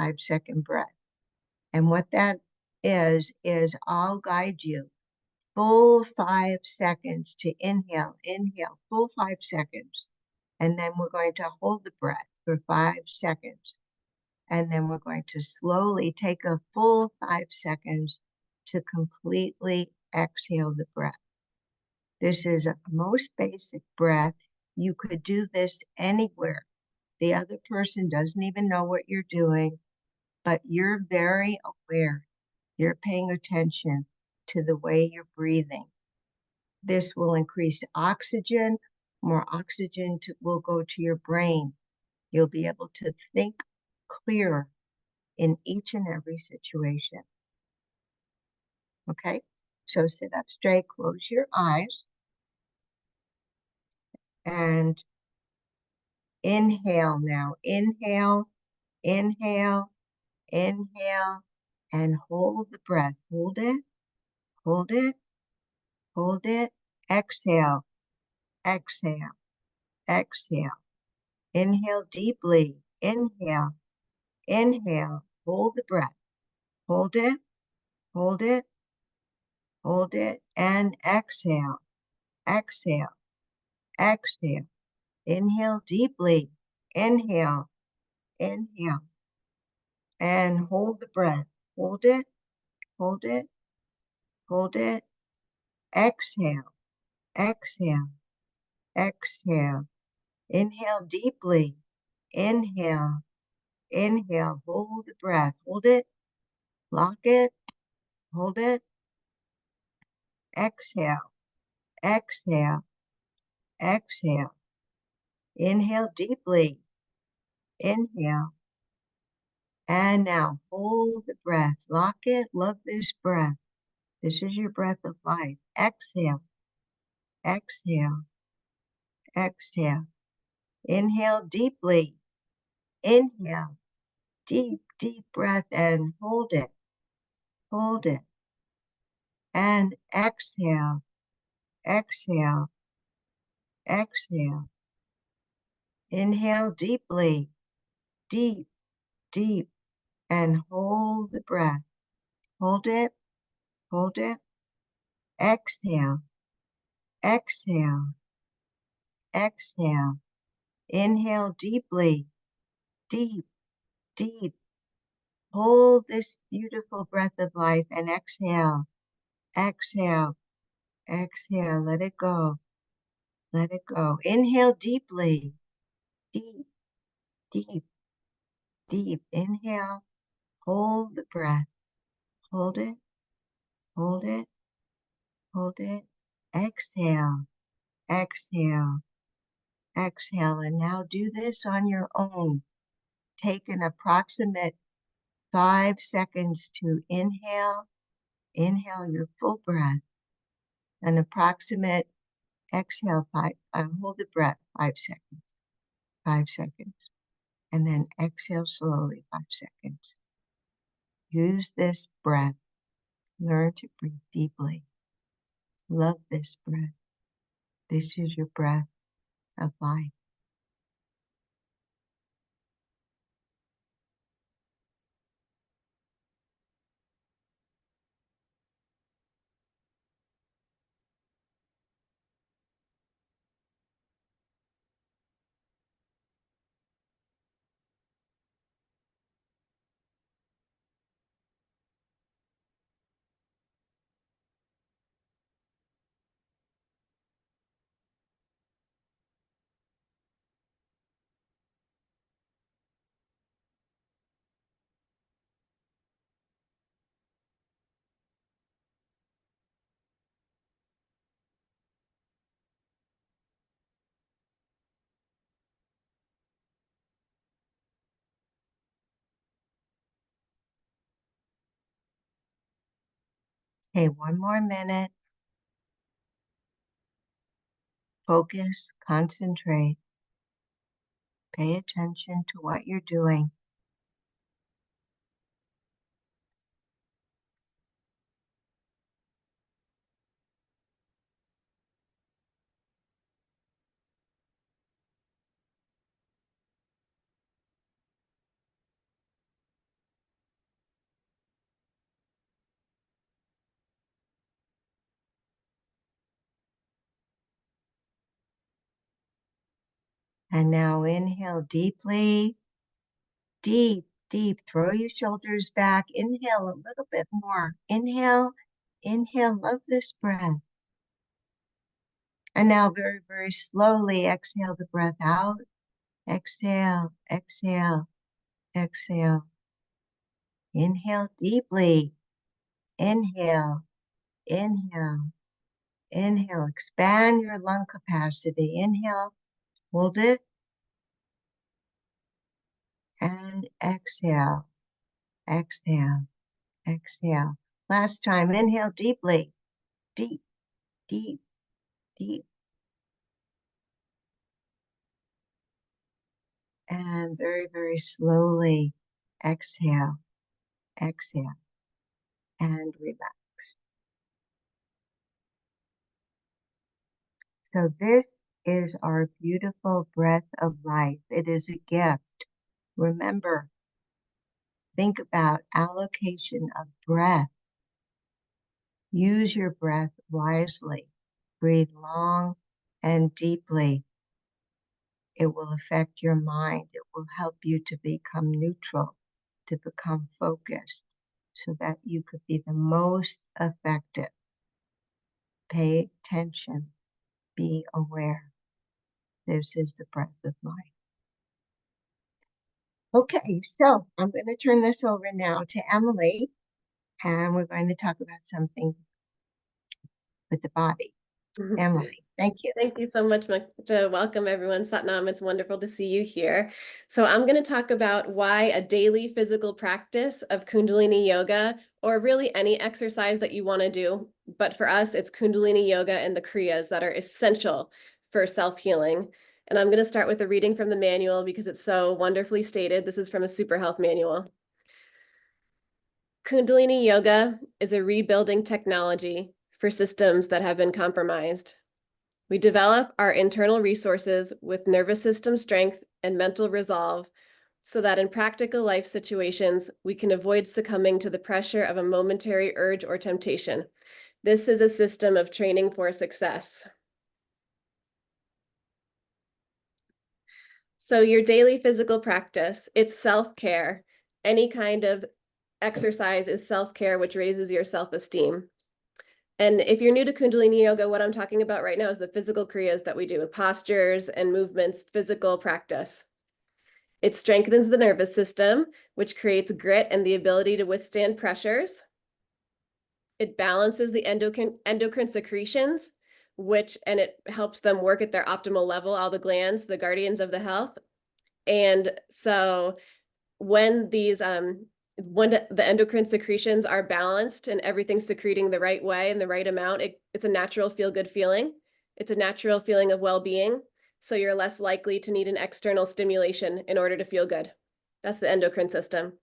5-second breath. And what that is I'll guide you. Full 5 seconds to inhale, full 5 seconds. And then we're going to hold the breath for 5 seconds. And then we're going to slowly take a full 5 seconds to completely exhale the breath. This is a most basic breath. You could do this anywhere. The other person doesn't even know what you're doing, but you're very aware. You're paying attention to the way you're breathing. This will increase oxygen. More oxygen will go to your brain. You'll be able to think clearer in each and every situation. Okay? So sit up straight, close your eyes, and inhale now. Inhale, inhale, inhale, and hold the breath. Hold it, hold it, hold it. Exhale, exhale, exhale. Inhale deeply. Inhale, inhale. Hold the breath. Hold it, hold it, hold it, and exhale, exhale, exhale. Inhale deeply. Inhale, inhale, and hold the breath. Hold it, hold it, hold it. Exhale, exhale, exhale. Inhale deeply. Inhale, inhale. Hold the breath. Hold it, lock it, hold it. Exhale, exhale, exhale. Inhale deeply. Inhale. And now hold the breath. Lock it. Love this breath. This is your breath of life. Exhale. Exhale. Exhale. Inhale deeply. Inhale. Deep, deep breath and hold it. Hold it. And exhale. Exhale. Exhale. Inhale deeply. Deep, deep. And hold the breath. Hold it. Hold it. Exhale. Exhale. Exhale. Inhale deeply. Deep, deep. Hold this beautiful breath of life and exhale. Exhale. Exhale. Let it go. Let it go. Inhale deeply. Deep, deep, deep. Inhale. Hold the breath. Hold it. Hold it. Hold it. Exhale. Exhale. Exhale. And now do this on your own. Take an approximate 5 seconds to inhale. Inhale your full breath. An approximate exhale, hold the breath 5 seconds. 5 seconds. And then exhale slowly 5 seconds. Use this breath. Learn to breathe deeply. Love this breath. This is your breath of life. Okay, one more minute. Focus, concentrate. Pay attention to what you're doing. And now inhale deeply, deep, deep. Throw your shoulders back. Inhale a little bit more. Inhale, inhale. Love this breath. And now very, very slowly exhale the breath out. Exhale, exhale, exhale. Inhale deeply. Inhale, inhale, inhale. Expand your lung capacity. Inhale, hold it, and exhale, exhale, exhale. Last time, inhale deeply, deep, deep, deep. And very, very slowly exhale, exhale, and relax. So this is our beautiful breath of life. It is a gift. Remember, think about allocation of breath. Use your breath wisely. Breathe long and deeply. It will affect your mind. It will help you to become neutral, to become focused, so that you could be the most effective. Pay attention. Be aware. This is the breath of life. Okay, so I'm going to turn this over now to Emily, and we're going to talk about something with the body. Emily, thank you. Thank you so much, Magda. Welcome, everyone. Satnam, it's wonderful to see you here. So I'm going to talk about why a daily physical practice of Kundalini Yoga, or really any exercise that you want to do, but for us, it's Kundalini Yoga and the Kriyas that are essential for self-healing. And I'm going to start with a reading from the manual because it's so wonderfully stated. This is from a SuperHealth manual. Kundalini Yoga is a rebuilding technology for systems that have been compromised. We develop our internal resources with nervous system strength and mental resolve so that in practical life situations, we can avoid succumbing to the pressure of a momentary urge or temptation. This is a system of training for success. So your daily physical practice, it's self-care. Any kind of exercise is self-care, which raises your self-esteem. And if you're new to Kundalini Yoga, what I'm talking about right now is the physical kriyas that we do with postures and movements, physical practice. It strengthens the nervous system, which creates grit and the ability to withstand pressures. It balances the endocrine secretions, and it helps them work at their optimal level, all the glands, the guardians of the health. And so when the endocrine secretions are balanced and everything's secreting the right way and the right amount, it's a natural feel-good feeling. It's a natural feeling of well-being. So you're less likely to need an external stimulation in order to feel good. That's the endocrine system.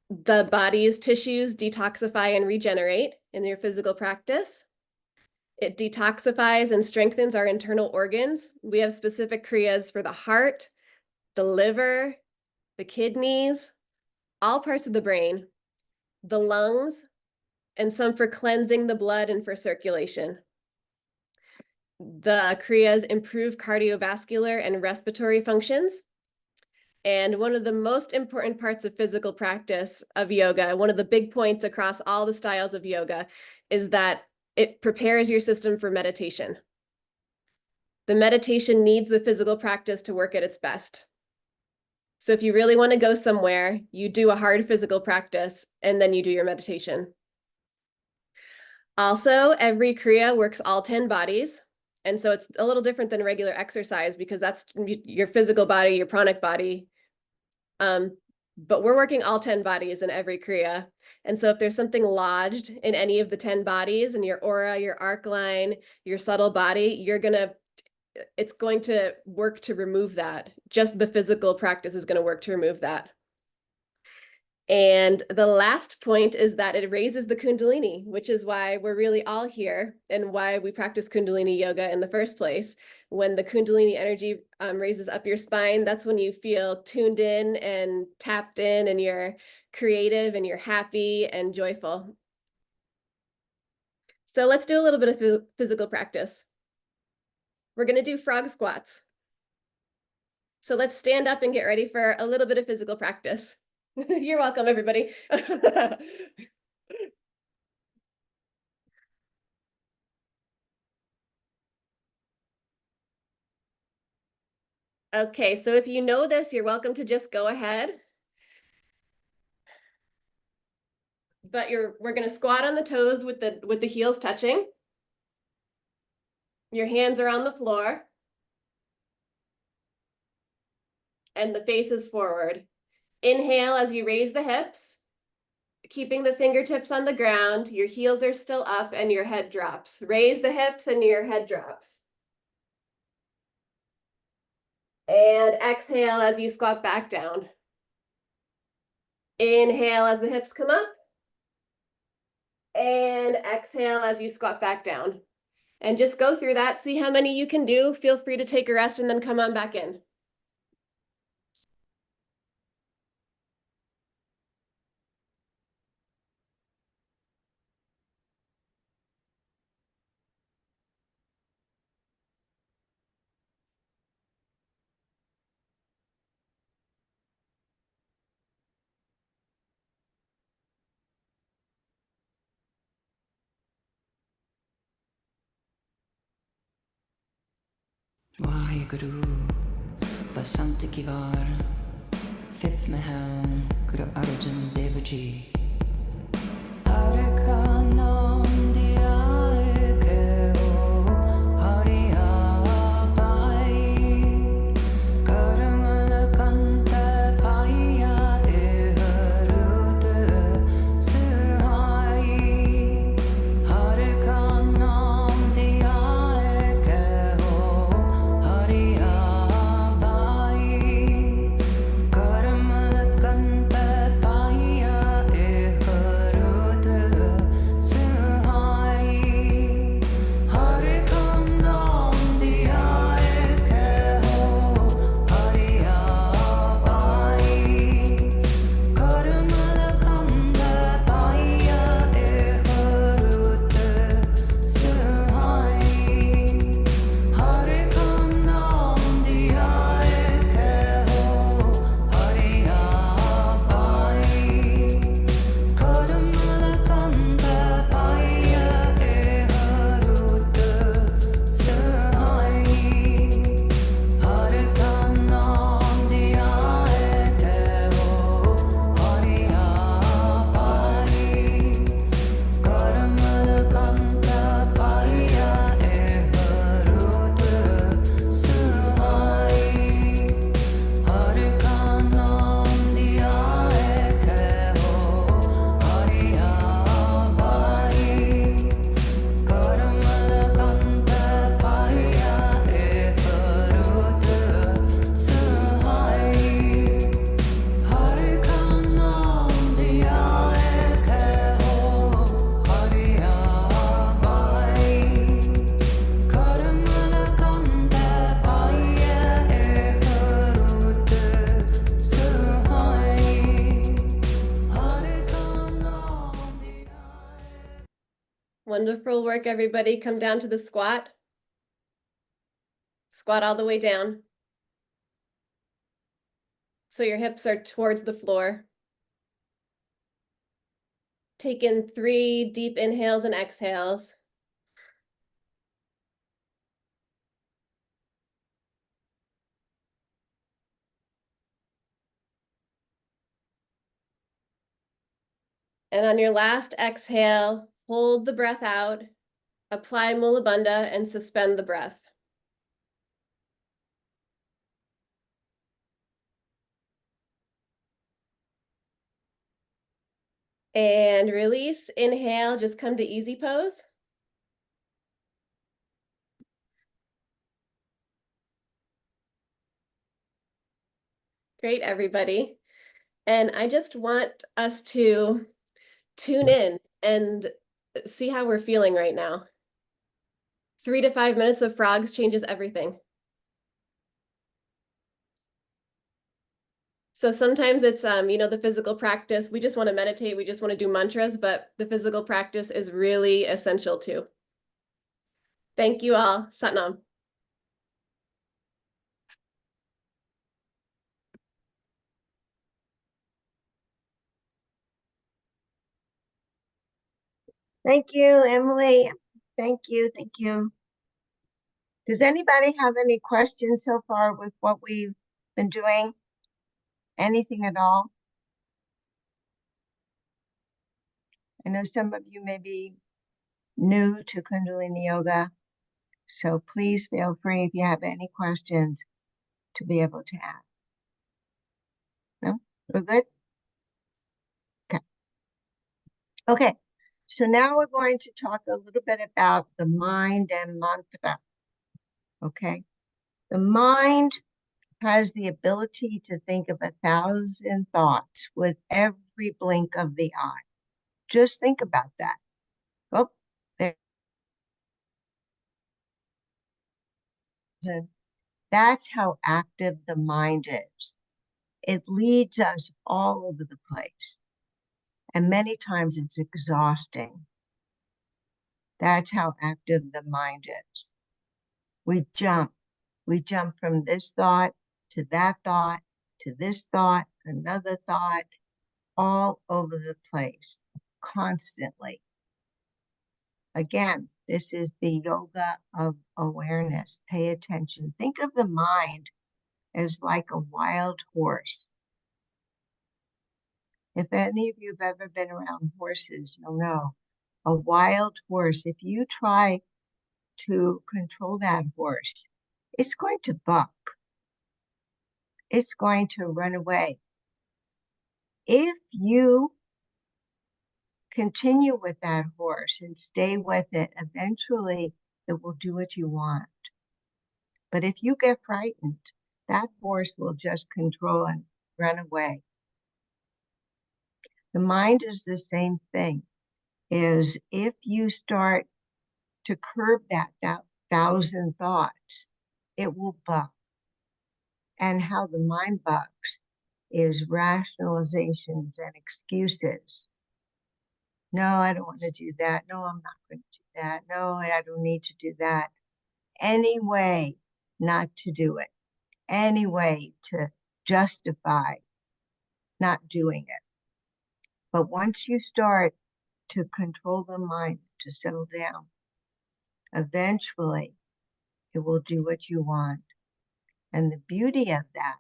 The body's tissues detoxify and regenerate in your physical practice. It detoxifies and strengthens our internal organs. We have specific kriyas for the heart, the liver, the kidneys, all parts of the brain, the lungs, and some for cleansing the blood and for circulation. The kriyas improve cardiovascular and respiratory functions. And one of the most important parts of physical practice of yoga, one of the big points across all the styles of yoga, is that it prepares your system for meditation. The meditation needs the physical practice to work at its best. So if you really want to go somewhere, you do a hard physical practice and then you do your meditation. Also, every kriya works all 10 bodies. And so it's a little different than regular exercise because that's your physical body, your pranic body. But we're working all 10 bodies in every kriya. And so if there's something lodged in any of the 10 bodies in your aura, your arc line, your subtle body, it's going to work to remove that. Just the physical practice is going to work to remove that. And the last point is that it raises the Kundalini, which is why we're really all here and why we practice Kundalini Yoga in the first place. When the Kundalini energy raises up your spine, that's when you feel tuned in and tapped in and you're creative and you're happy and joyful. So let's do a little bit of physical practice. We're going to do frog squats. So let's stand up and get ready for a little bit of physical practice. You're welcome, everybody. Okay, so if you know this, you're welcome to just go ahead. But we're gonna squat on the toes with the heels touching. Your hands are on the floor. And the face is forward. Inhale as you raise the hips, keeping the fingertips on the ground. Your heels are still up and your head drops. Raise the hips and your head drops. And exhale as you squat back down. Inhale as the hips come up. And exhale as you squat back down. And just go through that. See how many you can do. Feel free to take a rest and then come on back in. Waheguru, Basanti Kivar, Fifth Mahal, Guru Arjun Devaji. Harikanam diyaye kero, Hariya pai, Karamala kanta paya eharut suhai. Harikanam diyaye kero, Hariya pai, Karamala kanta paya eharut suhai. Harikanam diyaye kero, Hariya pai, Karamala kanta paya eharut suhai. Harikanam diyaye kero, Hariya pai, Karamala kanta paya eharut suhai. Harikanam diyaye kero, Hariya pai, Karamala kanta paya eharut suhai. Harikanam diyaye kero, Hariya pai, Karamala kanta paya eharut suhai. Harikanam diyaye kero, Hariya pai, Karamala kanta paya eharut suhai. Harikanam diyaye. Wonderful work, everybody. Come down to the squat. Squat all the way down. So your hips are towards the floor. Take in 3 deep inhales and exhales. And on your last exhale, hold the breath out, apply Mula Bandha, and suspend the breath. And release, inhale, just come to easy pose. Great, everybody. And I just want us to tune in and see how we're feeling right now. 3 to 5 minutes of frogs changes everything. So sometimes it's, the physical practice. We just want to meditate. We just want to do mantras, but the physical practice is really essential too. Thank you all. Satnam. Thank you, Emily. Thank you. Thank you. Does anybody have any questions so far with what we've been doing? Anything at all? I know some of you may be new to Kundalini Yoga, so please feel free if you have any questions to be able to ask. No? We're good? Okay. Okay. So now we're going to talk a little bit about the mind and mantra. Okay. The mind has the ability to think of 1,000 thoughts with every blink of the eye. Just think about that. Oh, there. That's how active the mind is. It leads us all over the place. And many times it's exhausting. That's how active the mind is. We jump from this thought to that thought to this thought, another thought, all over the place, constantly. Again, this is the yoga of awareness. Pay attention. Think of the mind as like a wild horse. If any of you have ever been around horses, you'll know a wild horse, if you try to control that horse, it's going to buck. It's going to run away. If you continue with that horse and stay with it, eventually it will do what you want. But if you get frightened, that horse will just control and run away. The mind is the same thing. Is if you start to curb that 1,000 thoughts, it will buck. And how the mind bucks is rationalizations and excuses. No, I don't want to do that. No, I'm not going to do that. No, I don't need to do that. Any way not to do it. Any way to justify not doing it. But once you start to control the mind, to settle down, eventually it will do what you want. And the beauty of that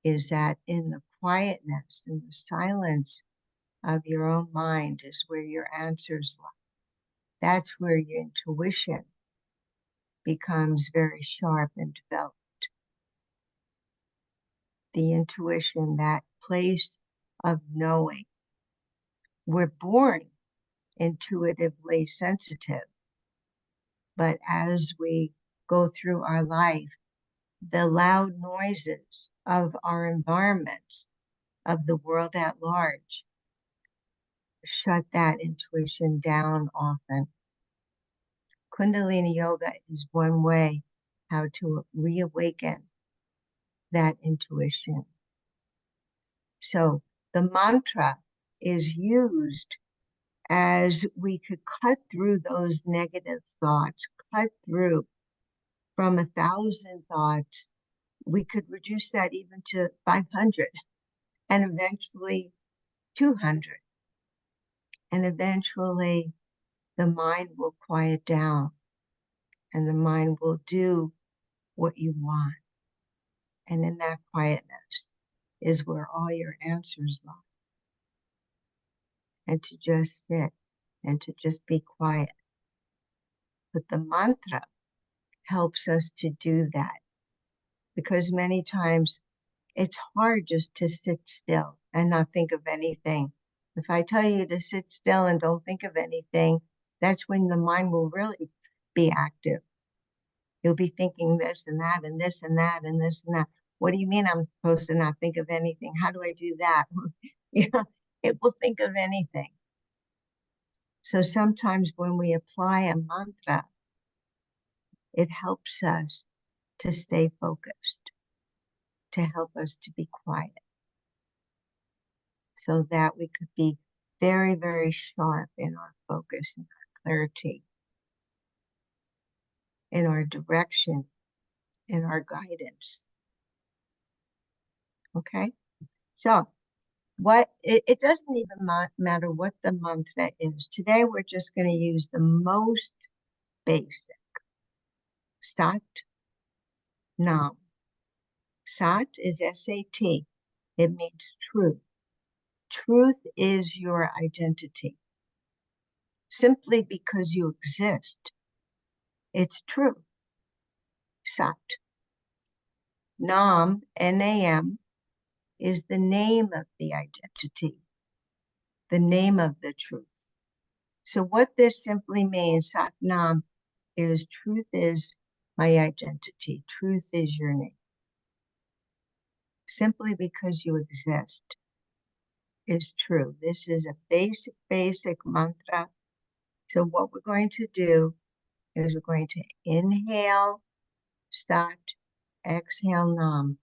is that in the quietness and the silence of your own mind is where your answers lie. That's where your intuition becomes very sharp and developed. The intuition, that place of knowing. We're born intuitively sensitive, but as we go through our life, the loud noises of our environments, of the world at large, shut that intuition down often. Kundalini Yoga is one way how to reawaken that intuition. So the mantra is used as we could cut through those negative thoughts, cut through from 1,000 thoughts. We could reduce that even to 500 and eventually 200. And eventually the mind will quiet down and the mind will do what you want. And in that quietness is where all your answers lie. And to just sit and to just be quiet. But the mantra helps us to do that, because many times it's hard just to sit still and not think of anything. If I tell you to sit still and don't think of anything, that's when the mind will really be active. You'll be thinking this and that and this and that and this and that. What do you mean I'm supposed to not think of anything? How do I do that? You know, it will think of anything. So sometimes when we apply a mantra, it helps us to stay focused, to help us to be quiet, so that we could be very, very sharp in our focus and our clarity, in our direction, in our guidance. Okay? So it doesn't even matter what the mantra is. Today we're just going to use the most basic. Sat Nam. Sat is S-A-T. It means truth. Truth is your identity. Simply because you exist, it's true. Sat. Nam, N-A-M, is the name of the identity, the name of the truth. So what this simply means, Sat Nam, is truth is my identity. Truth is your name. Simply because you exist is true. This is a basic mantra. So what we're going to do is we're going to inhale, Sat, exhale, Nam.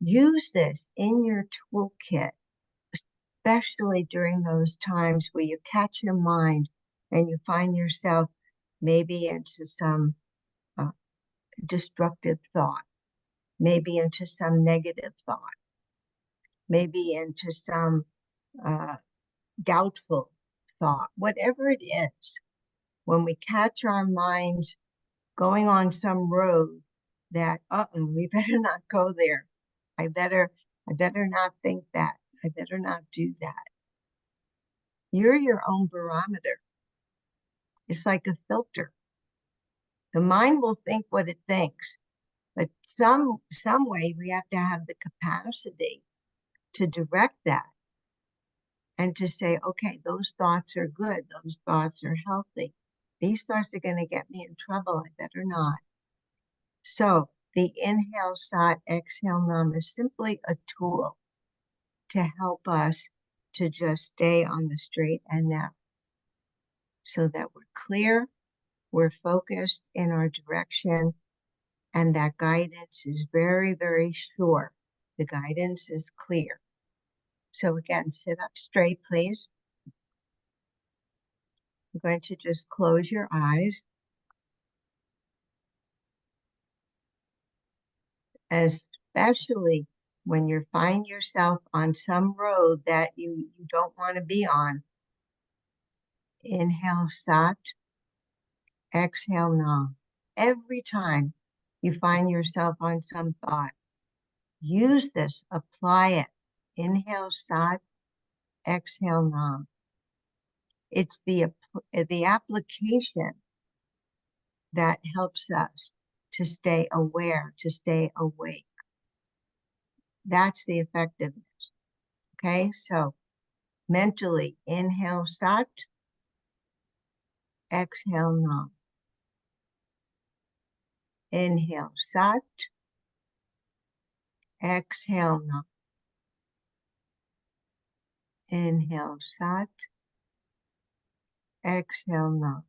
Use this in your toolkit, especially during those times where you catch your mind and you find yourself maybe into some destructive thought, maybe into some negative thought, maybe into some doubtful thought, whatever it is. When we catch our minds going on some road that, we better not go there. I better not think that. I better not do that. You're your own barometer. It's like a filter. The mind will think what it thinks, but some way we have to have the capacity to direct that and to say, okay, those thoughts are good. Those thoughts are healthy. These thoughts are going to get me in trouble. I better not. So the inhale, Sat, exhale, Nam is simply a tool to help us to just stay on the straight and narrow so that we're clear, we're focused in our direction, and that guidance is very, very sure. The guidance is clear. So again, sit up straight, please. I'm going to just close your eyes. Especially when you find yourself on some road that you don't want to be on. Inhale, Sat, exhale, Nam. Every time you find yourself on some thought, use this, apply it. Inhale, Sat, exhale, Nam. It's the application that helps us to stay aware, to stay awake. That's the effectiveness. Okay, so mentally inhale, Sat, exhale, Nam. Inhale, Sat, exhale, Nam. Inhale, Sat, exhale, Nam.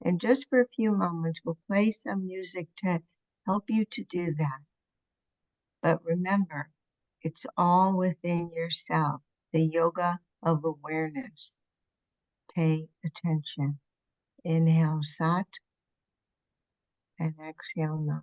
And just for a few moments, we'll play some music to help you to do that. But remember, it's all within yourself, the yoga of awareness. Pay attention. Inhale, Sat, and exhale, Nam.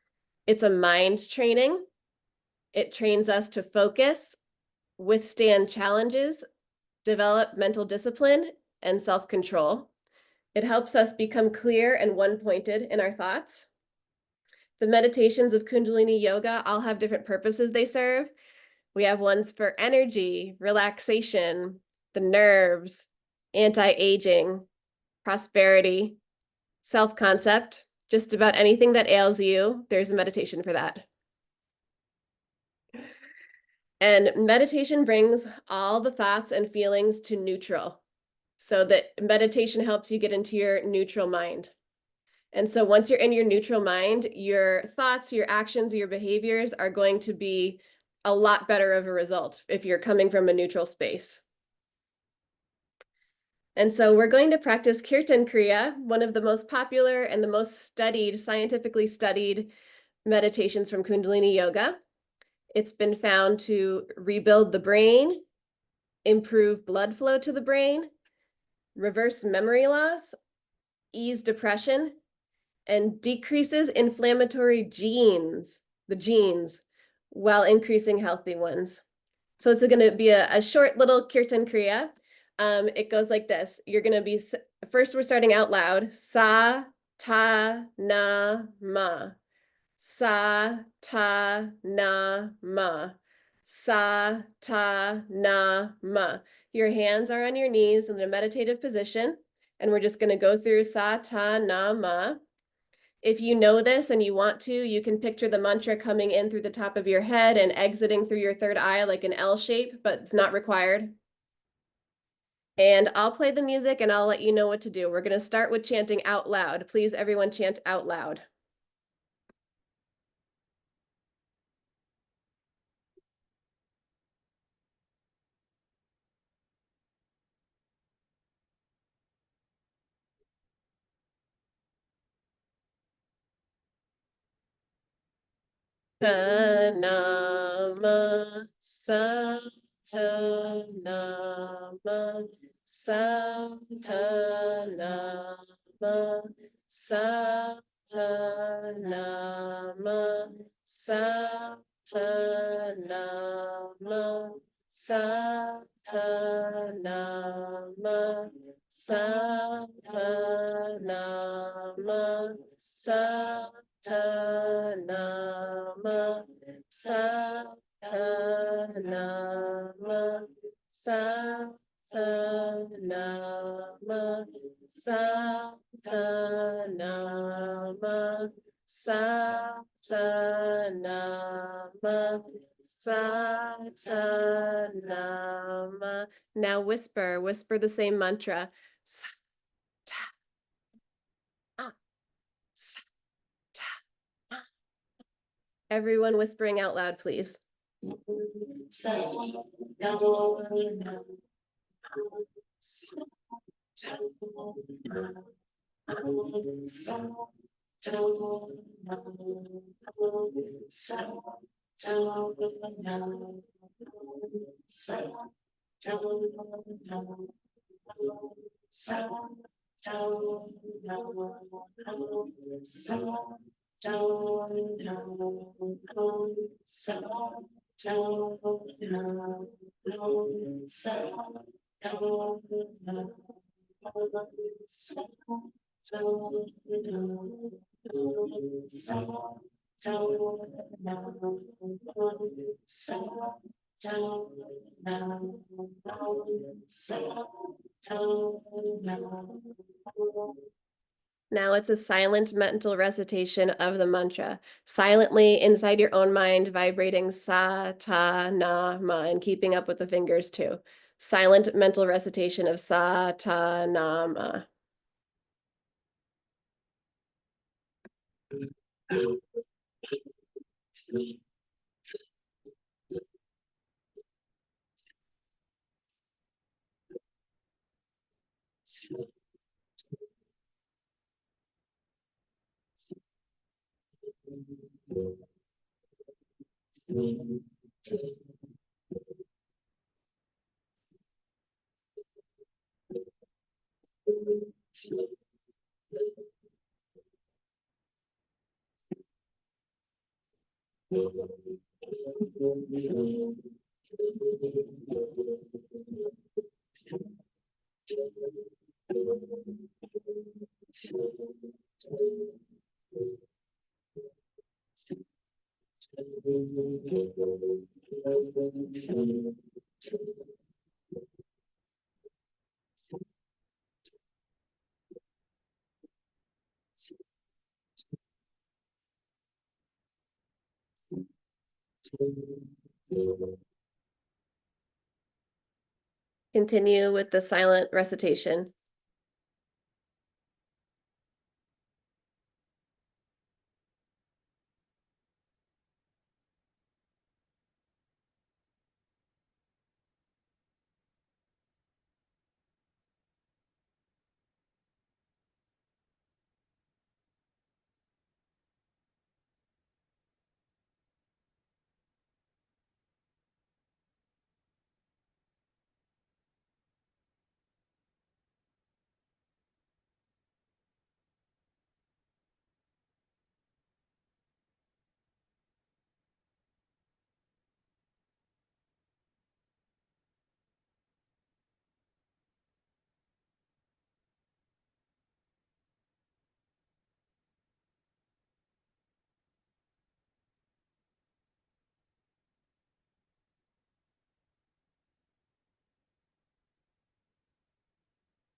It's a mind training. It trains us to focus, withstand challenges, develop mental discipline, and self-control. It helps us become clear and one-pointed in our thoughts. The meditations of Kundalini Yoga all have different purposes they serve. We have ones for energy, relaxation, the nerves, anti-aging, prosperity, self-concept. Just about anything that ails you, there's a meditation for that. And meditation brings all the thoughts and feelings to neutral. So that meditation helps you get into your neutral mind. And so once you're in your neutral mind, your thoughts, your actions, your behaviors are going to be a lot better of a result if you're coming from a neutral space. And so we're going to practice Kirtan Kriya, one of the most popular and the most studied, scientifically studied meditations from Kundalini Yoga. It's been found to rebuild the brain, improve blood flow to the brain, reverse memory loss, ease depression, and decreases inflammatory genes, while increasing healthy ones. So it's going to be a short little Kirtan Kriya. It goes like this. You're going to be, first we're starting out loud. Sa, ta, na, ma. Sa, ta, na, ma. Sa, ta, na, ma. Your hands are on your knees in a meditative position. And we're just going to go through sa, ta, na, ma. If you know this and you want to, you can picture the mantra coming in through the top of your head and exiting through your third eye like an L shape, but it's not required. And I'll play the music and I'll let you know what to do. We're going to start with chanting out loud. Please, everyone, chant out loud. Nama Satanama Satanama Satanama Satanama Satanama Satanama Satanama Satanama Satanama Satanama Satanama Satanama. Now whisper the same mantra. Sa, ta, sa, ta, Everyone whispering out loud, please. Now it's a silent mental recitation of the mantra, silently inside your own mind, vibrating sa, ta, na, ma, and keeping up with the fingers too. Silent mental recitation of sa, ta, na, ma. Continue with the silent recitation.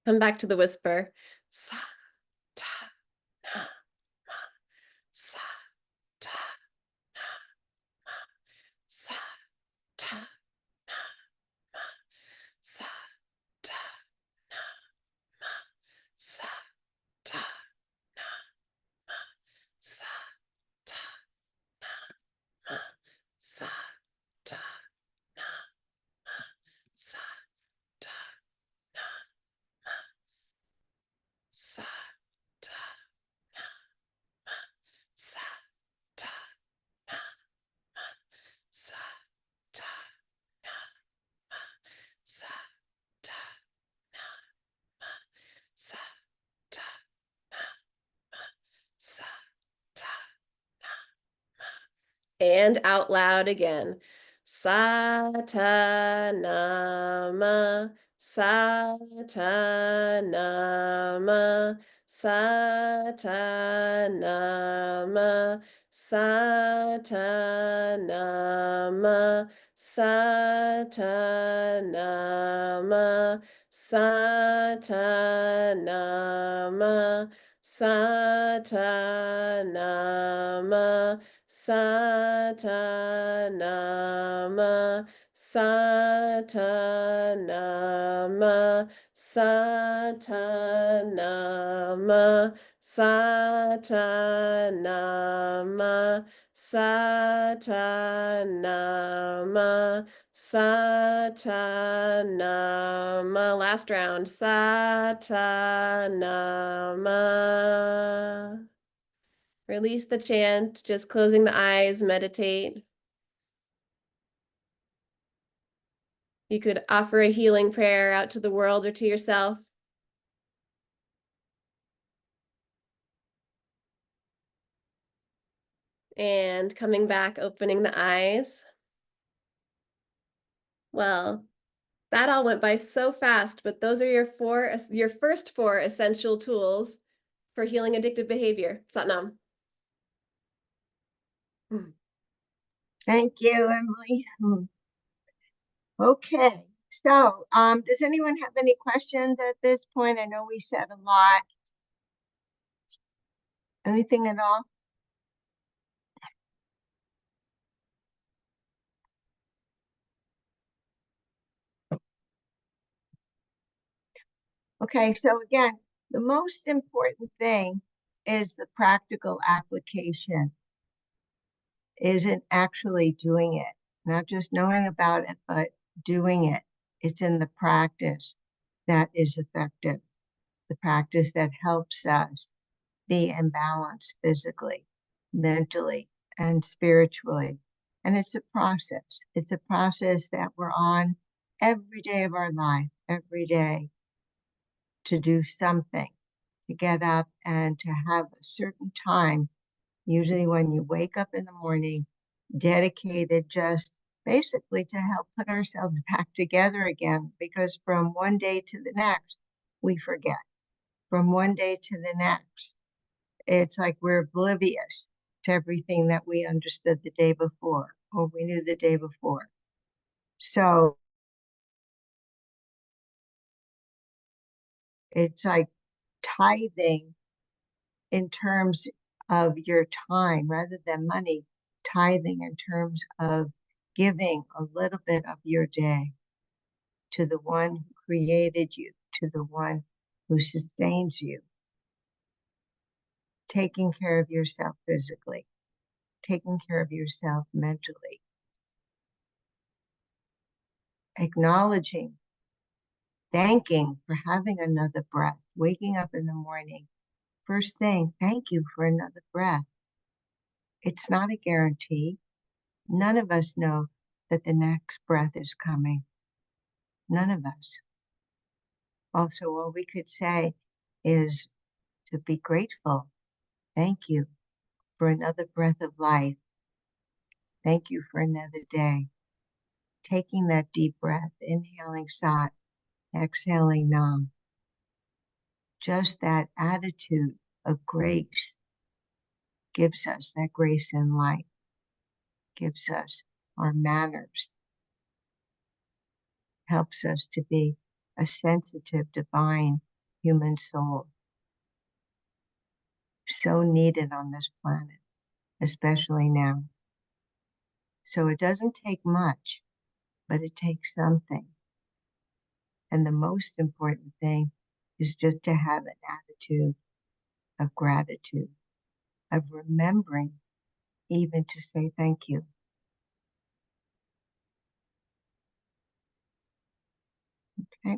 Come back to the whisper. Sa, ta, na, ma. Sa, ta, na, ma. Sa, ta, na, ma. Sa, ta, na, ma. Sa, ta, na, ma. Sa, ta, na, ma. Sa, ta, na, ma. Sa, ta, na, ma. Sa, ta, na, ma. Sa, ta, na, ma. Sa, ta, na, ma. Sa, ta, na, ma. Sa, ta, na, ma. Sa, ta, na, ma. And out loud again. Satanama, Satanama, Satanama, Satanama, Satanama, Satanama, Satanama, Satanama, Satanama, Satanama, Satanama, Satanama, Satanama. Last round. Satanama. Release the chant, just closing the eyes, meditate. You could offer a healing prayer out to the world or to yourself. And coming back, opening the eyes. Well, that all went by so fast, but those are your first four essential tools for healing addictive behavior. Satnam. Thank you, Emily. Okay, so does anyone have any questions at this point? I know we said a lot. Anything at all? Okay, so again, the most important thing is the practical application. Isn't actually doing it, not just knowing about it, but doing it. It's in the practice that is effective, the practice that helps us be in balance physically, mentally, and spiritually. And it's a process. It's a process that we're on every day of our life, every day, to do something, to get up and to have a certain time. Usually when you wake up in the morning, dedicated just basically to help put ourselves back together again, because from one day to the next, we forget. From one day to the next, it's like we're oblivious to everything that we understood the day before or we knew the day before. So it's like tithing in terms of your time rather than money, tithing in terms of giving a little bit of your day to the one who created you, to the one who sustains you, taking care of yourself physically, taking care of yourself mentally, acknowledging, thanking for having another breath, waking up in the morning. First thing, thank you for another breath. It's not a guarantee. None of us know that the next breath is coming. None of us. Also, all we could say is to be grateful. Thank you for another breath of life. Thank you for another day. Taking that deep breath, inhaling Sat, exhaling Nam. Just that attitude of grace gives us that grace and light, gives us our manners, helps us to be a sensitive, divine human soul. So needed on this planet, especially now. So it doesn't take much, but it takes something. And the most important thing is just to have an attitude of gratitude, of remembering even to say thank you. Okay.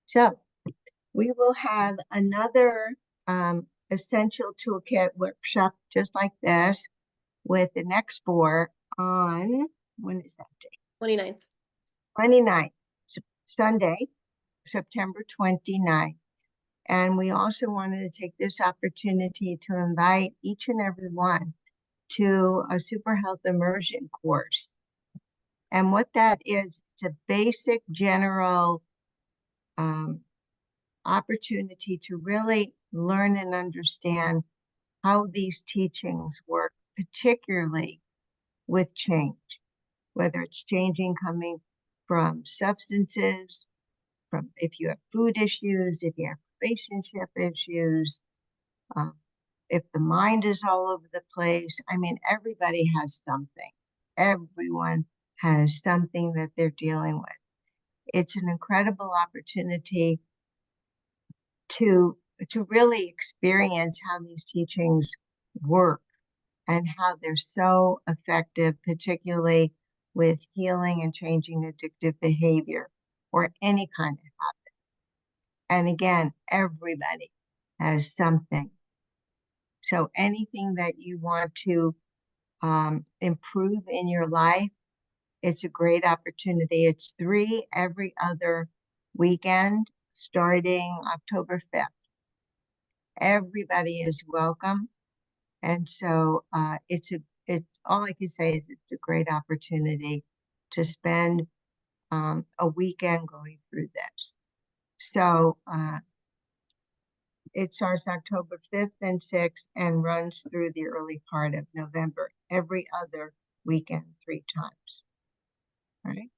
So we will have another essential toolkit workshop just like this with the next 4 on, when is that date? 29th. 29th, Sunday, September 29th. And we also wanted to take this opportunity to invite each and every one to a SuperHealth immersion course. And what that is, it's a basic general opportunity to really learn and understand how these teachings work, particularly with change, whether it's changing coming from substances, from if you have food issues, if you have relationship issues, if the mind is all over the place. I mean, everybody has something. Everyone has something that they're dealing with. It's an incredible opportunity to really experience how these teachings work and how they're so effective, particularly with healing and changing addictive behavior or any kind of habit. And again, everybody has something. So anything that you want to improve in your life, it's a great opportunity. It's 3 every other weekend starting October 5th. Everybody is welcome. And so all I can say is it's a great opportunity to spend a weekend going through this. So it starts October 5th and 6th and runs through the early part of November, every other weekend, 3 times. All right.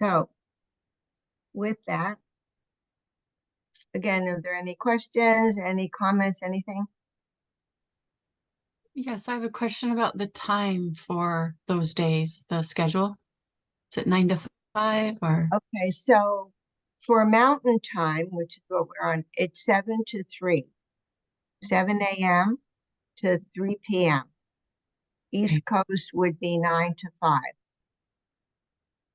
So with that, again, are there any questions, any comments, anything? Yes, I have a question about the time for those days, the schedule. Is it 9 to 5 or? Okay, so for Mountain Time, which is what we're on, it's 7 to 3, 7 a.m. to 3 p.m. East Coast would be 9 to 5.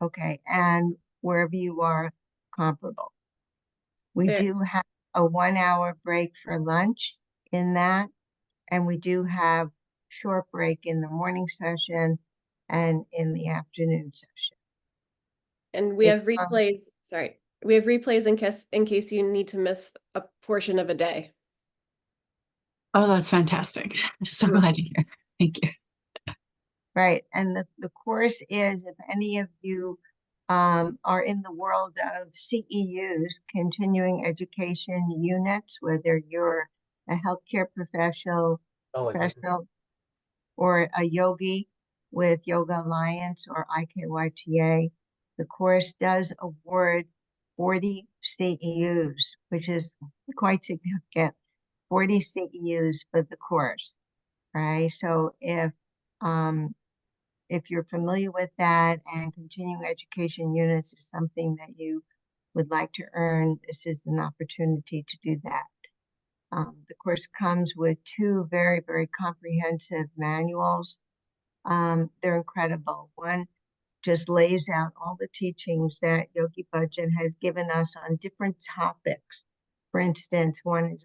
Okay, and wherever you are, comparable. We There. do have a 1-hour break for lunch in that, and we do have short break in the morning session and in the afternoon session. And we If, have replays, sorry, we have replays in case you need to miss a portion of a day. Oh, that's fantastic. So glad to hear. Thank you. Right. And the course is, if any of you are in the world of CEUs, continuing education units, whether you're a healthcare professional or a yogi with Yoga Alliance or IKYTA, the course does award 40 CEUs, which is quite significant. 40 CEUs for the course, right? So if you're familiar with that and continuing education units is something that you would like to earn, this is an opportunity to do that. The course comes with 2 very, very comprehensive manuals. They're incredible. One just lays out all the teachings that Yogi Bhajan has given us on different topics. For instance, one is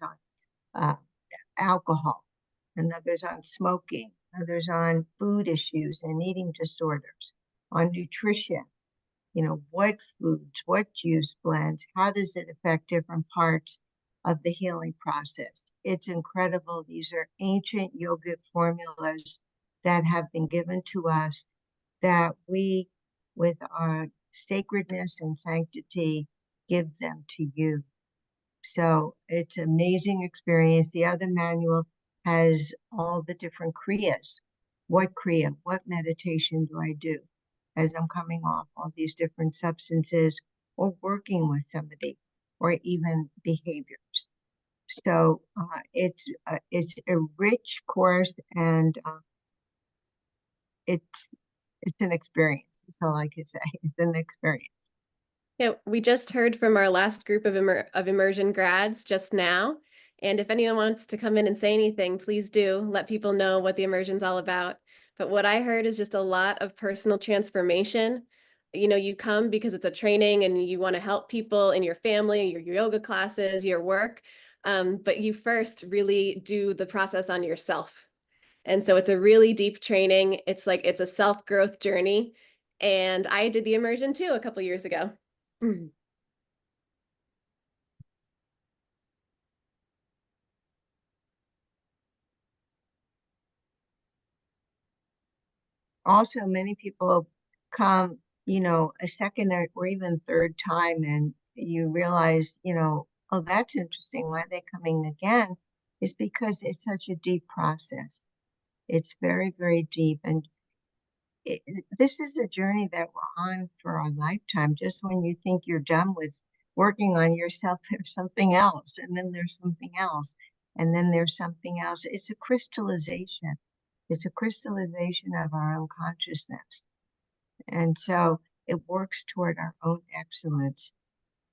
on alcohol, another's on smoking, others on food issues and eating disorders, on nutrition, what foods, what juice blends, how does it affect different parts of the healing process. It's incredible. These are ancient yogic formulas that have been given to us that we, with our sacredness and sanctity, give them to you. So it's an amazing experience. The other manual has all the different kriyas. What kriya, what meditation do I do as I'm coming off all these different substances or working with somebody or even behaviors. So it's a rich course, and it's an experience. That's all I can say. It's an experience. Yeah, we just heard from our last group of immersion grads just now. And if anyone wants to come in and say anything, please do let people know what the immersion's all about. But what I heard is just a lot of personal transformation. You come because it's a training and you want to help people in your family, your yoga classes, your work. But you first really do the process on yourself. And so it's a really deep training. It's a self-growth journey. And I did the immersion too a couple years ago. Also, many people come, a second or even third time, and you realize, oh, that's interesting. Why are they coming again? Is because it's such a deep process. It's very, very deep. And this is a journey that we're on for a lifetime. Just when you think you're done with working on yourself, there's something else, and then there's something else, and then there's something else. It's a crystallization. It's a crystallization of our own consciousness. And so it works toward our own excellence,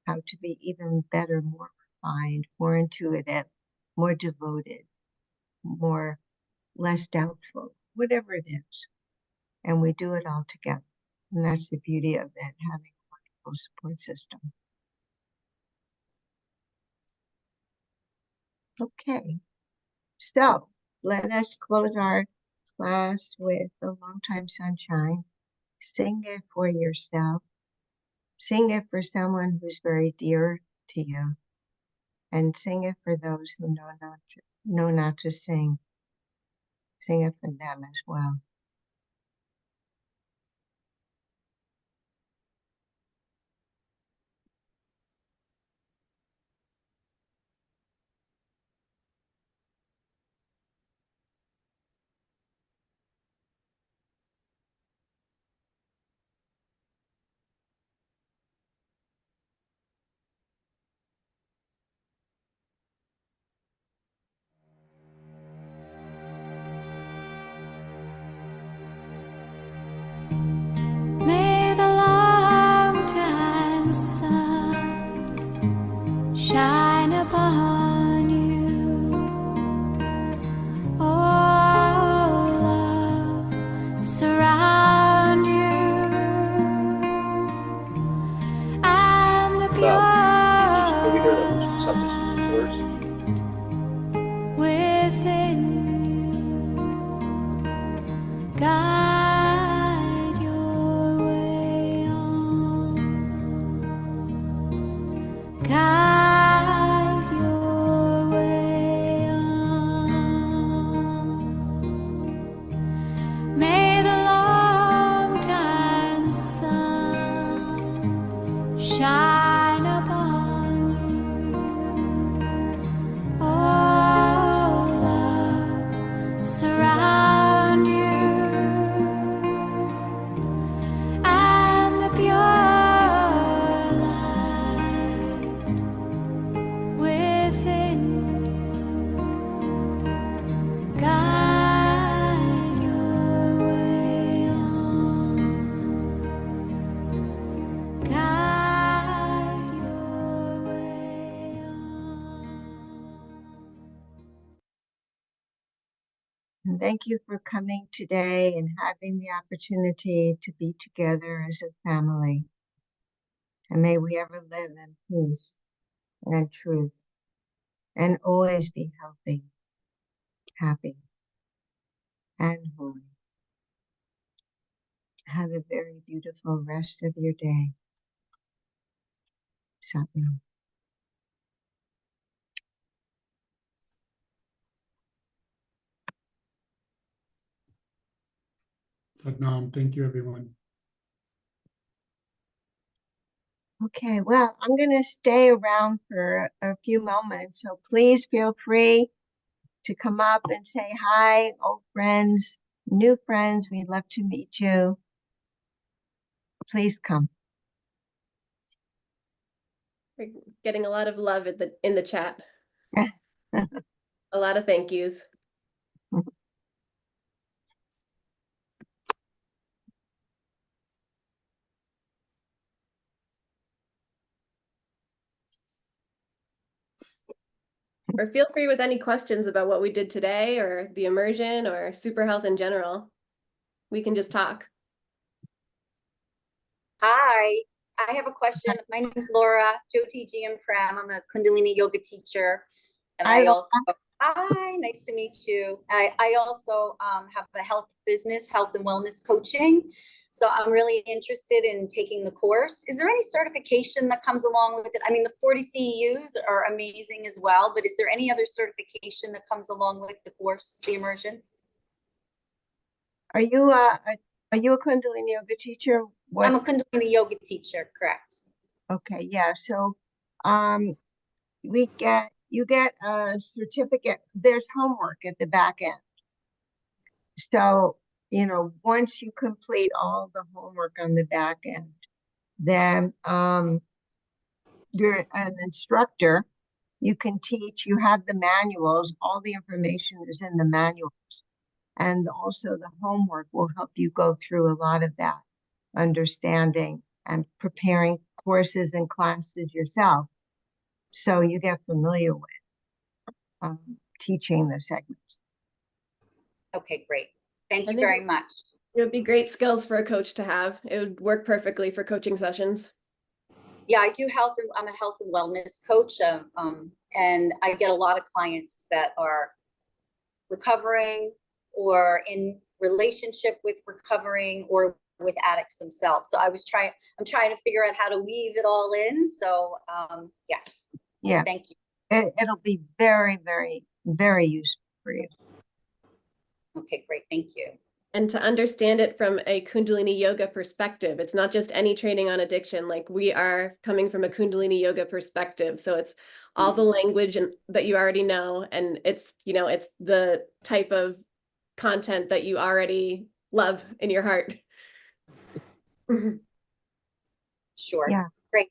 how to be even better, more refined, more intuitive, more devoted, less doubtful, whatever it is. And we do it all together. And that's the beauty of it, having a wonderful support system. Okay, so let us close our class with a long time sunshine. Sing it for yourself. Sing it for someone who's very dear to you. And sing it for those who know not to sing. Sing it for them as well. May the long time sun shine upon you. Oh, love surround you, and the pure light within you guide your way on. Guide your way on. May the Lord thank you for coming today and having the opportunity to be together as a family. And may we ever live in peace and truth and always be healthy, happy, and holy. Have a very beautiful rest of your day. Satnam. Satnam. Thank you, everyone. Okay, well, I'm going to stay around for a few moments, so please feel free to come up and say hi, old friends, new friends. We'd love to meet you. Please come. We're getting a lot of love in the chat. A lot of thank yous. Or feel free with any questions about what we did today or the immersion or SuperHealth in general. We can just talk. Hi, I have a question. My name is Laura Jyoti GM Prem. I'm a Kundalini yoga teacher. And Hi, I Laura. also, hi, nice to meet you. I also have a health business, health and wellness coaching. So I'm really interested in taking the course. Is there any certification that comes along with it? I mean, the 40 CEUs are amazing as well, but is there any other certification that comes along with the course, the immersion? Are you a Kundalini yoga teacher? What? I'm a Kundalini yoga teacher, correct. Okay, yeah. So, you get a certificate. There's homework at the back end. So, once you complete all the homework on the back end, then you're an instructor. You can teach. You have the manuals. All the information is in the manuals. And also the homework will help you go through a lot of that understanding and preparing courses and classes yourself. So you get familiar with teaching the segments. Okay, great. Thank you think very much. It would be great skills for a coach to have. It would work perfectly for coaching sessions. Yeah, I do health. I'm a health and wellness coach, and I get a lot of clients that are recovering or in relationship with recovering or with addicts themselves. So I'm trying to figure out how to weave it all in. So yes, Yeah, so thank you. It'll be very, very, very useful for you. Okay, great. Thank you. And to understand it from a Kundalini yoga perspective, it's not just any training on addiction. Like, we are coming from a Kundalini yoga perspective. So it's all the language that you already know. And it's, it's the type of content that you already love in your heart. Sure. Yeah. Great.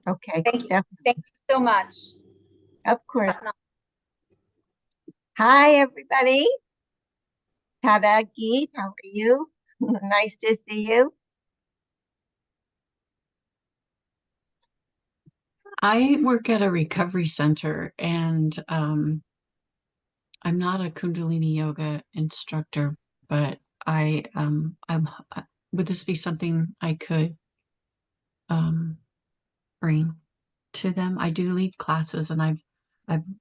Okay. Thank you. Definitely. Thank you so much. Of course. Hi, everybody. Tada, Geet, how are you? Nice to see you. I work at a recovery center, and I'm not a Kundalini yoga instructor, but would this be something I could bring to them? I do lead classes, and I've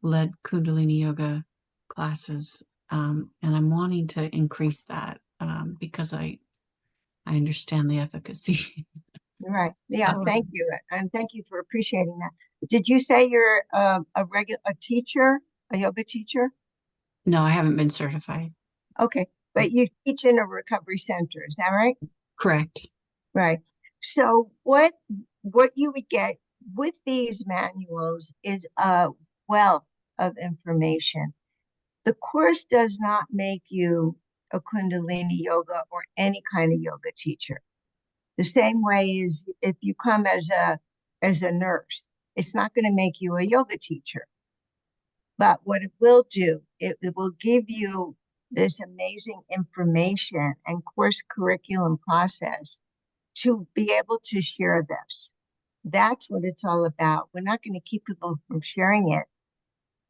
led Kundalini yoga classes, and I'm wanting to increase that because I understand the efficacy. Right. Yeah. Thank you. And thank you for appreciating that. Did you say you're a teacher, a yoga teacher? No, I haven't been certified. Okay. But you teach in a recovery center, is that right? Correct. Right. So what you would get with these manuals is a wealth of information. The course does not make you a Kundalini yoga or any kind of yoga teacher. The same way as if you come as a nurse, it's not going to make you a yoga teacher. But what it will do, it will give you this amazing information and course curriculum process to be able to share this. That's what it's all about. We're not going to keep people from sharing it.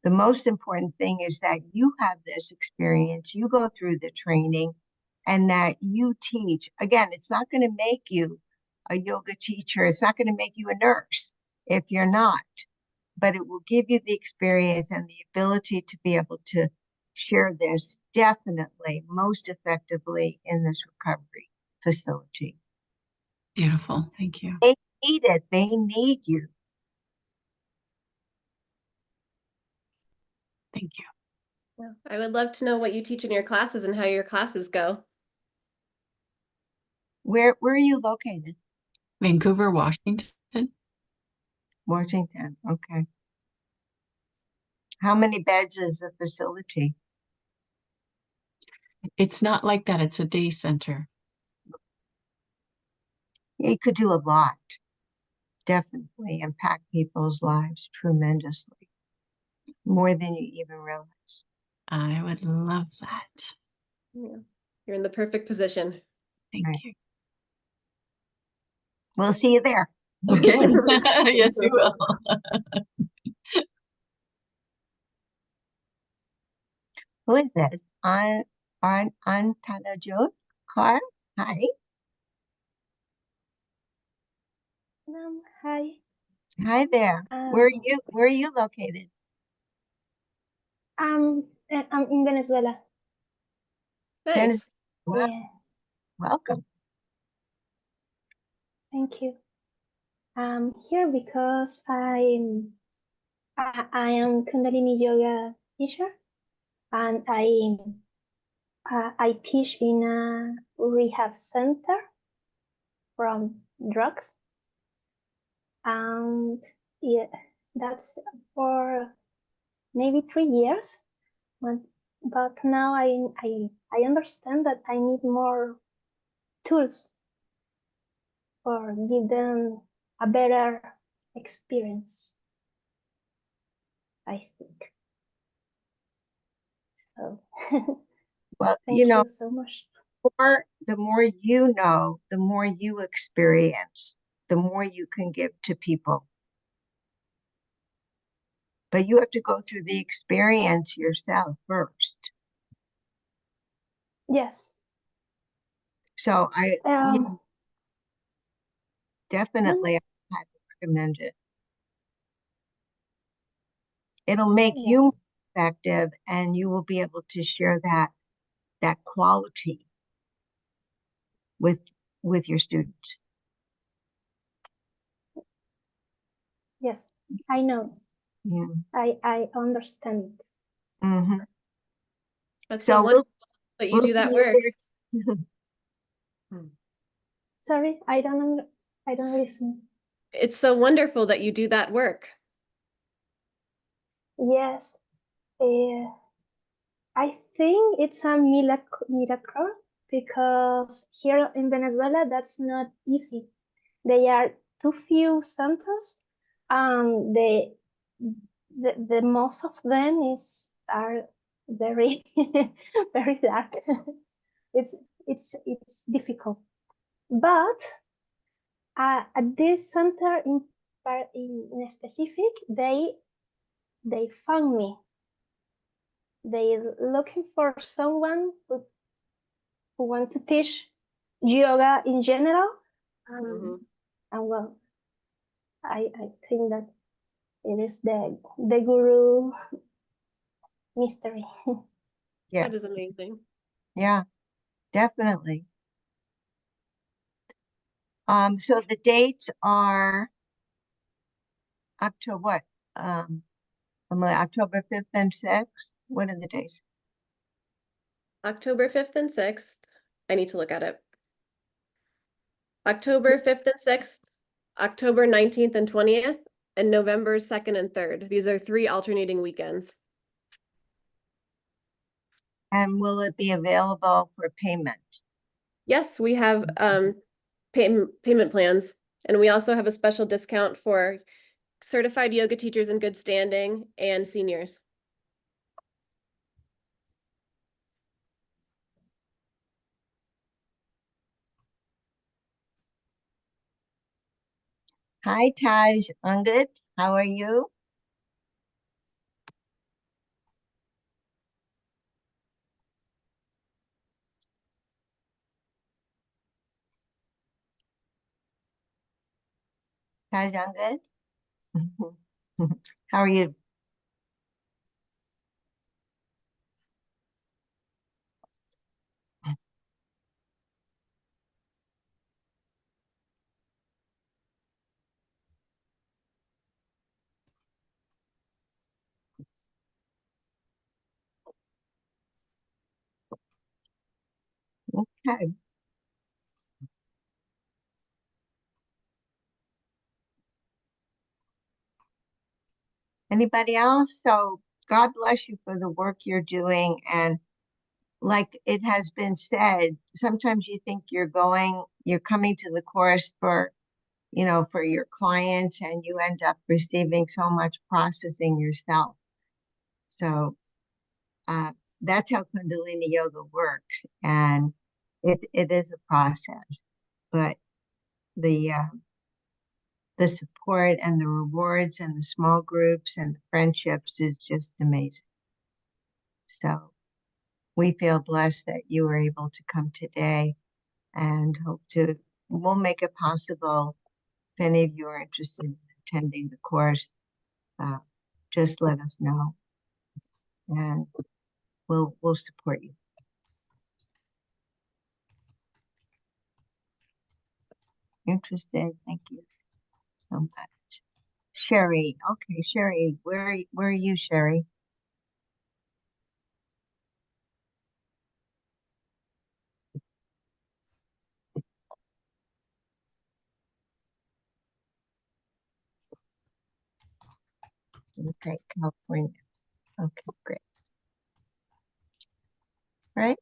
The most important thing is that you have this experience, you go through the training, and that you teach. Again, it's not going to make you a yoga teacher. It's not going to make you a nurse if you're not, but it will give you the experience and the ability to be able to share this definitely most effectively in this recovery facility. Beautiful. Thank you. They need it. They need you. Thank you. Yeah. I would love to know what you teach in your classes and how your classes go. Where are you located? Vancouver, Washington. Washington. Okay. How many beds is the facility? It's not like that. It's a day center. You could do a lot. Definitely impact people's lives tremendously, more than you even realize. I would love that. Yeah. You're in the perfect position. Thank Right. you. We'll see you there. Okay. Yes, you will. Who is this? Antanajot Car? Hi. Hi. Hi there. Where are you located? I'm in Venezuela. Dennis. Nice. Wow. Yeah, Welcome. thank you. I'm here because I am Kundalini Yoga teacher, and I teach in a rehab center from drugs, and yeah, that's for maybe 3 years. But now I understand that I need more tools or give them a better experience, I think. So Well, thank you know, you so much. the more you know, the more you experience, the more you can give to people. But you have to go through the experience yourself first. Yes. So you Um, definitely I recommend it. It'll make you yes. more effective, and you will be able to share that quality with your students. Yes, I know. Yeah. I understand. Hmm. That's So so wonderful that you we'll do see that you work. there. Sorry, I don't listen. It's so wonderful that you do that work. Yes. I think it's a miracle because here in Venezuela that's not easy. They are too few centers, and the most of them are very very dark. it's it's difficult, but at this center in specific, they found me. They looking for someone who want to teach yoga in general, and well, I think that it is the guru mystery. Yeah, That is amazing. yeah, definitely. So the dates are October what? From like October 5th and 6th. What are the days? October 5th and 6th. I need to look at it. October 5th and 6th, October 19th and 20th, and November 2nd and 3rd. These are 3 alternating weekends. And will it be available for payment? Yes, we have payment plans, and we also have a special discount for certified yoga teachers in good standing and seniors. Hi, Taj. I'm good. How are you? Kaijan, good? How are you? Okay. Anybody else? So God bless you for the work you're doing. And like it has been said, sometimes you think you're coming to the course for, for your clients, and you end up receiving so much processing yourself. So that's how Kundalini Yoga works. And it is a process, but the the support and the rewards and the small groups and the friendships is just amazing. So we feel blessed that you were able to come today, and we'll make it possible if any of you are interested in attending the course. Just let us know, and we'll support you. Interested? Thank you so much. Sherry. Okay, Sherry, where are you, Sherry? Okay, California. Okay, great. Right.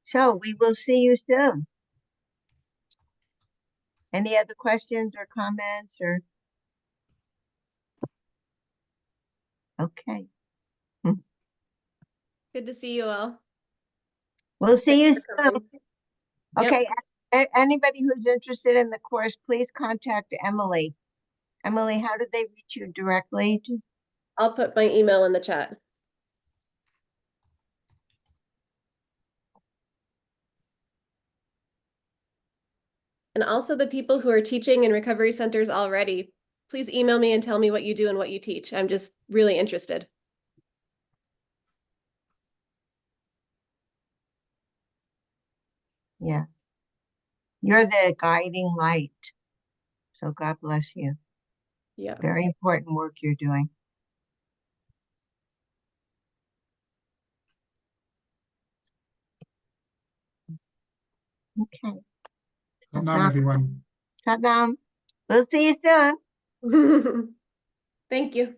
So we will see you soon. Any other questions or comments or? Okay. Good to see you all. We'll see you Thanks for soon. coming. Yep. Okay. Anybody who's interested in the course, please contact Emily. Emily, how did they reach you directly? I'll put my email in the chat. And also the people who are teaching in recovery centers already, please email me and tell me what you do and what you teach. I'm just really interested. Yeah. You're the guiding light. So God bless you. Yeah. Very important work you're doing. Okay. Satnam, everyone. Satnam. We'll see you soon. Thank you.